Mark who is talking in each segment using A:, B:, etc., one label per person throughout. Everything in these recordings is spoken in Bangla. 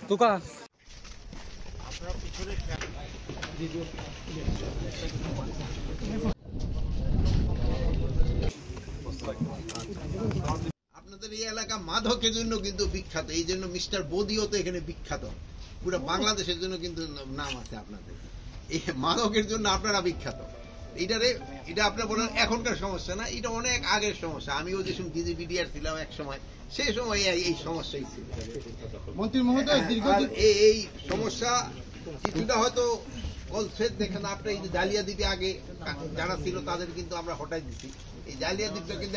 A: তোকা
B: আপনাদের এই এলাকা মাদকের জন্য কিন্তু বিখ্যাত, এই জন্য মিস্টার বদিও তো এখানে বিখ্যাত, পুরো বাংলাদেশের জন্য কিন্তু নাম আছে আপনাদের। এই মাদকের জন্য আপনারা বিখ্যাত। এটা আপনার বলেন এখনকার সমস্যা না, এটা অনেক আগের সমস্যা। আমিও যে সময় ডিজিবিডিআর ছিলাম এক সময়, সেই সময় এই সমস্যাই ছিল।
C: মন্ত্রী মহোদয়
B: এই সমস্যা কিছুটা হয়তো বলছে। দেখেন আপনি এই যে জালিয়াতিতে আগে যারা ছিল তাদের কিন্তু আমরা হটাই দিচ্ছি। এই জালিয়াতিটা কিন্তু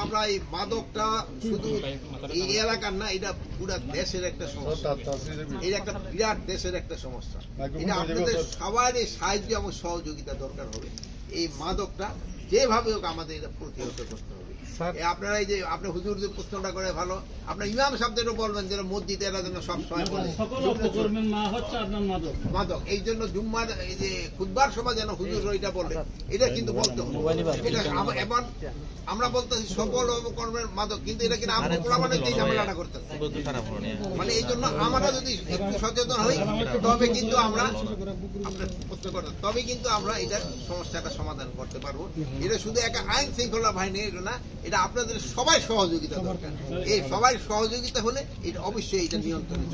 B: আমরা এই মাদকটা শুধু এই এলাকার না, এটা পুরো দেশের একটা সমস্যা, এটা একটা বিরাট দেশের একটা সমস্যা। এটা আপনাদের সবারই সাহায্য এবং সহযোগিতা দরকার হবে। এই মাদকটা যেভাবে হোক আমাদের এটা প্রতিহত করতে হবে। আপনারা এই যে আপনি হুজুর যে প্রশ্নটা করে ভালো, আপনার ইমাম সাহেবদেরও বলবেন যেন মসজিদে এরা যেন সবসময় মাদক, এই জন্য জুম্মার এই যে খুতবার সময় যেন হুজুর ওইটা বলে, এটা কিন্তু বলতে হবে। এটা এমন আমরা বলতেছি সকল কর্মের মাদক, কিন্তু এটা কিন্তু আমরা প্রমাণের যে ঝামেলাটা করতেছি। মানে এই জন্য আমরা যদি একটু সচেতন হই তবে কিন্তু আমরা এটা সমস্যাটা সমাধান করতে পারবো। এটা শুধু একটা আইন শৃঙ্খলা বাহিনী এটা না, এটা আপনাদের সবাই সহযোগিতা দরকার। এই সবাই সহযোগিতা হলে এটা অবশ্যই এটা নিয়ন্ত্রণে